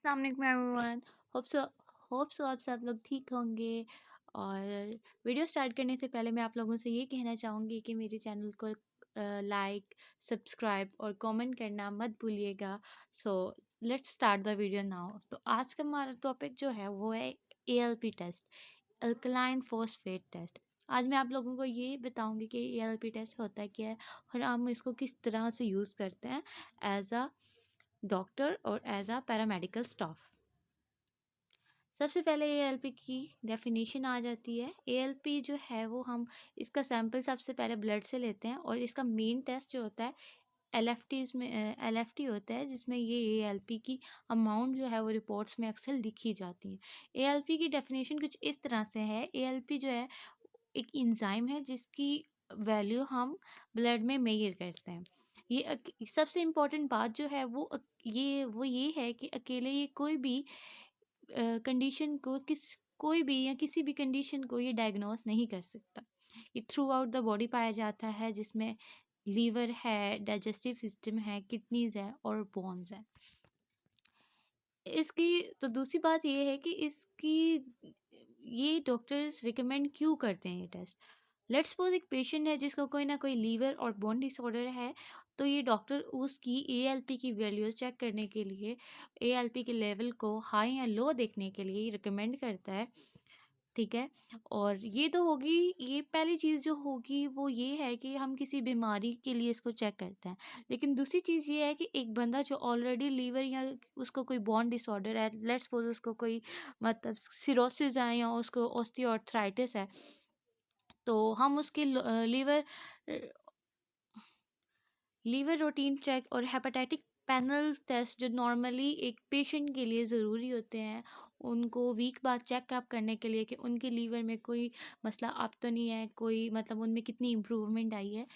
अस्सलाम वालेकुम everyone. Hope so आप सब लोग ठीक होंगे। और वीडियो स्टार्ट करने से पहले मैं आप लोगों से ये कहना चाहूँगी कि मेरे चैनल को लाइक, सब्सक्राइब और कमेंट करना मत भूलिएगा। So let's start the video now. तो आज का हमारा टॉपिक जो है वो है ALP test, alkaline phosphate test. आज मैं आप लोगों को ये बताऊंगी कि एएलपी टेस्ट होता है क्या है और हम इसको किस तरह से यूज़ करते हैं एज अ डॉक्टर और एज अ पैरामेडिकल स्टाफ। सबसे पहले एएलपी की डेफिनेशन आ जाती है। एएलपी जो है वो हम इसका सैंपल सबसे पहले ब्लड से लेते हैं और इसका मेन टेस्ट जो होता है एलएफटी, इसमें एलएफटी होता है जिसमें ये एएलपी की अमाउंट जो है वो रिपोर्ट्स में अक्सर लिखी जाती है। एएलपी की डेफिनेशन कुछ इस तरह से है। एएलपी जो है एक इंजाइम है जिसकी वैल्यू हम ब्लड में मेजर करते हैं। सबसे इम्पोर्टेंट बात जो है ये है कि अकेले ये कोई भी कंडीशन को किसी भी कंडीशन को ये डायग्नोस नहीं कर सकता। ये थ्रू आउट द बॉडी पाया जाता है जिसमें लीवर है, डाइजेस्टिव सिस्टम है, किडनीज है और बोन्स है। इसकी तो दूसरी बात ये है कि ये डॉक्टर्स रिकमेंड क्यों करते हैं ये टेस्ट। लेट्स सपोज एक पेशेंट है जिसको कोई ना कोई लीवर और बोन डिसऑर्डर है, तो ये डॉक्टर उसकी एएलपी की वैल्यूज चेक करने के लिए एएलपी के लेवल को हाई या लो देखने के लिए रिकमेंड करता है। ठीक है। और ये तो होगी, ये पहली चीज़ जो होगी वो ये है कि हम किसी बीमारी के लिए इसको चेक करते हैं। लेकिन दूसरी चीज़ ये है कि एक बंदा जो ऑलरेडी लीवर या उसको कोई बोन डिसऑर्डर है, लेट्स सपोज उसको कोई मतलब सिरोसिस है या उसको ऑस्टियोआर्थराइटिस है, तो हम उसके लीवर रूटीन चेक और हेपेटाइटिक पैनल टेस्ट जो नॉर्मली एक पेशेंट के लिए ज़रूरी होते हैं, उनको वीक बाद चेकअप करने के लिए कि उनके लीवर में कोई मसला अब तो नहीं है, कोई मतलब उनमें कितनी इम्प्रूवमेंट आई है,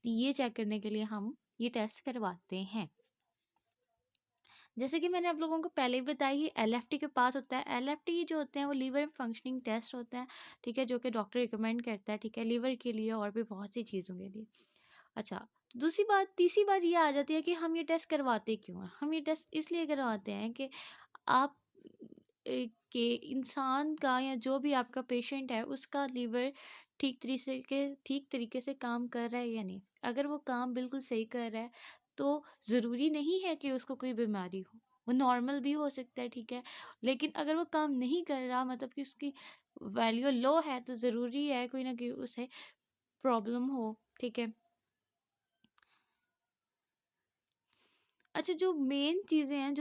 ये चेक करने के लिए हम ये टेस्ट करवाते हैं। जैसे कि मैंने आप लोगों को पहले ही बताई, ही एलएफटी के पास होता है। एलएफटी जो होते हैं वो लीवर फंक्शनिंग टेस्ट होता है, ठीक है, जो कि डॉक्टर रिकमेंड करता है, ठीक है, लीवर के लिए और भी बहुत सी चीज़ों के लिए। अच्छा, तीसरी बात ये आ जाती है कि हम ये टेस्ट करवाते क्यों हैं। हम ये टेस्ट इसलिए करवाते हैं कि आप के इंसान का या जो भी आपका पेशेंट है उसका लीवर ठीक तरीके से काम कर रहा है या नहीं। अगर वो काम बिल्कुल सही कर रहा है तो ज़रूरी नहीं है कि उसको कोई बीमारी हो, वो नॉर्मल भी हो सकता है, ठीक है। लेकिन अगर वो काम नहीं कर रहा, मतलब कि उसकी वैल्यू लो है, तो ज़रूरी है कोई ना कोई उसे प्रॉब्लम हो, ठीक है। अच्छा, जो मेन चीज़ें हैं,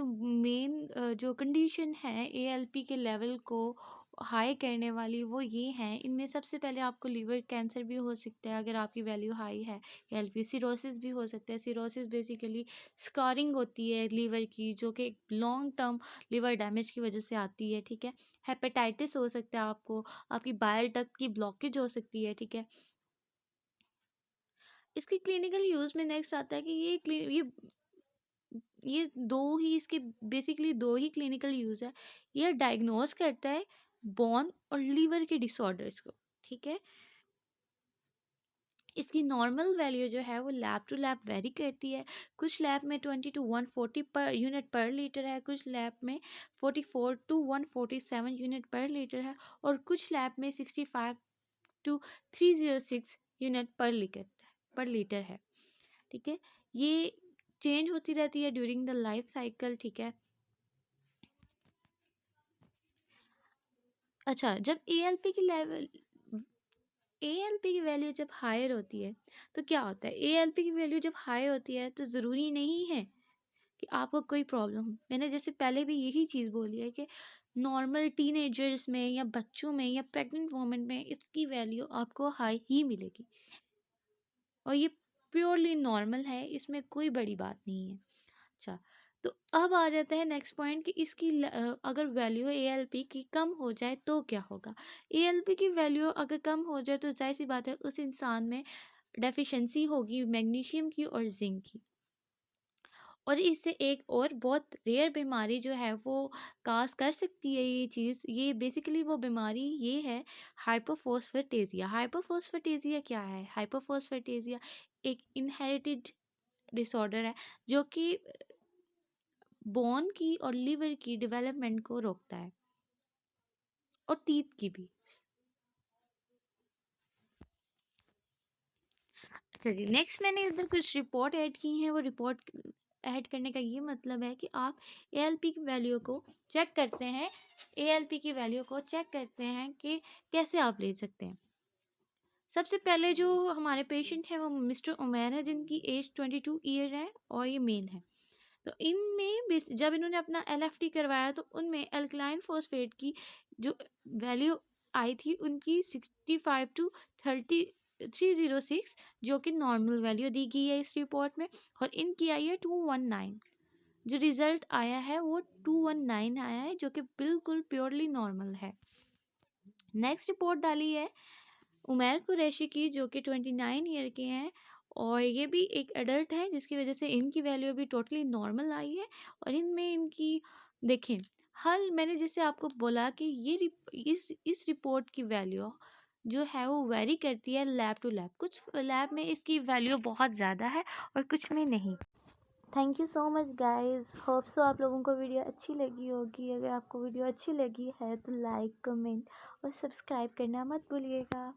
जो कंडीशन है एएलपी के लेवल को हाई करने वाली, वो ये हैं। इनमें सबसे पहले आपको लीवर कैंसर भी हो सकता है अगर आपकी वैल्यू हाई है एएलपी। सिरोसिस भी हो सकता है। सिरोसिस बेसिकली स्कारिंग होती है लीवर की, जो कि लॉन्ग टर्म लिवर डैमेज की वजह से आती है, ठीक है। हेपेटाइटिस हो सकता है आपको, आपकी बाइल डक्ट की ब्लॉकेज हो सकती है, ठीक है। इसकी क्लिनिकल यूज़ में नेक्स्ट आता है कि ये दो ही इसके बेसिकली दो ही क्लिनिकल यूज़ है। ये डायग्नोस करता है बोन और लीवर के डिसऑर्डर्स को, ठीक है। इसकी नॉर्मल वैल्यू जो है वो लैब टू लैब वेरी करती है। कुछ लैब में 20 to 140 पर यूनिट पर लीटर है, कुछ लैब में 44 to 147 यूनिट पर लीटर है और कुछ लैब में 65 to 306 यूनिट पर लीटर है, ठीक है। ये चेंज होती रहती है ड्यूरिंग द लाइफ साइकिल, ठीक है। अच्छा, जब एएलपी की वैल्यू जब हायर होती है तो क्या होता है। एएलपी की वैल्यू जब हाई होती है तो ज़रूरी नहीं है कि आपको कोई प्रॉब्लम हो। मैंने जैसे पहले भी यही चीज़ बोली है कि नॉर्मल टीनेजर्स में या बच्चों में या प्रेग्नेंट वोमेन में इसकी वैल्यू आपको हाई ही मिलेगी और ये प्योरली नॉर्मल है, इसमें कोई बड़ी बात नहीं है। अच्छा, तो अब आ जाता है नेक्स्ट पॉइंट कि अगर वैल्यू एएलपी की कम हो जाए तो क्या होगा। एएलपी की वैल्यू अगर कम हो जाए तो जाहिर सी बात है उस इंसान में डेफिशिएंसी होगी मैग्नीशियम की और जिंक की। और इससे एक और बहुत रेयर बीमारी जो है वो काज कर सकती है ये चीज़। ये बेसिकली वो बीमारी ये है हाइपोफॉस्फेटेजिया। हाइपोफॉस्फेटेजिया क्या है। हाइपोफॉस्फेटेजिया एक इनहेरिटेड डिसऑर्डर है जो कि बोन की और लिवर की डेवलपमेंट को रोकता है, और टीथ की भी। अच्छा जी, नेक्स्ट मैंने इधर कुछ रिपोर्ट ऐड की हैं। वो रिपोर्ट ऐड करने का ये मतलब है कि आप ALP की वैल्यू को चेक करते हैं, ALP की वैल्यू को चेक करते हैं कि कैसे आप ले सकते हैं। सबसे पहले जो हमारे पेशेंट हैं वो मिस्टर उमैर है, जिनकी एज 22 ईयर है और ये मेल है। तो इनमें जब इन्होंने अपना LFT करवाया तो उनमें अल्कलाइन फॉस्फेट की जो वैल्यू आई थी उनकी 65 टू 306, जो कि नॉर्मल वैल्यू दी गई है इस रिपोर्ट में, और इनकी आई है 219। जो रिज़ल्ट आया है वो 219 आया है, जो कि बिल्कुल प्योरली नॉर्मल है। नेक्स्ट रिपोर्ट डाली है उमैर कुरैशी की, जो कि 29 ईयर के हैं, और ये भी एक एडल्ट है, जिसकी वजह से इनकी वैल्यू भी टोटली नॉर्मल आई है। और इनमें इनकी देखें, हल मैंने जैसे आपको बोला कि ये इस रिपोर्ट की वैल्यू जो है वो वेरी करती है लैब टू लैब। कुछ लैब में इसकी वैल्यू बहुत ज़्यादा है और कुछ में नहीं। Thank you so much guys, hope so आप लोगों को वीडियो अच्छी लगी होगी। अगर आपको वीडियो अच्छी लगी है तो लाइक, कमेंट और सब्सक्राइब करना मत भूलिएगा।